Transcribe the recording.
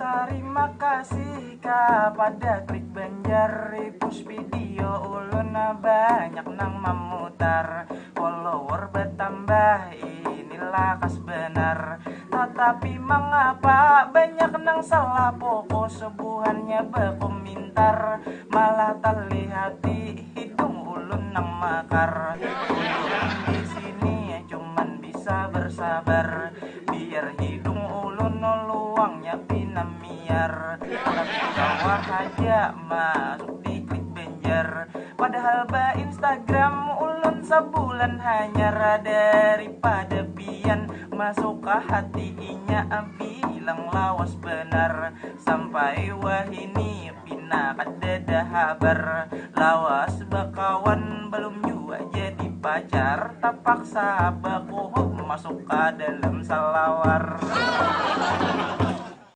Terima kasih kepada Klik Banjar, repost video ulun banyak nang memutar. Follower bertambah inilah kas benar. Tetapi mengapa banyak nang salah pokok sebuhannya berkomentar. Malah terlihat hidung ulun nang makar. Ulun di sini cuman bisa bersabar biar hidung ulun luangnya pinamiar. Tapi bawah aja masuk di Klik Banjar. Padahal ba Instagram ulun sebulan hanya daripada pian masuk ke hatinya bilang lawas benar. Sampai wah ini pina kadada habar lawas bakawan belum juga jadi pacar. Tak paksa baku masuk ke dalam salawar.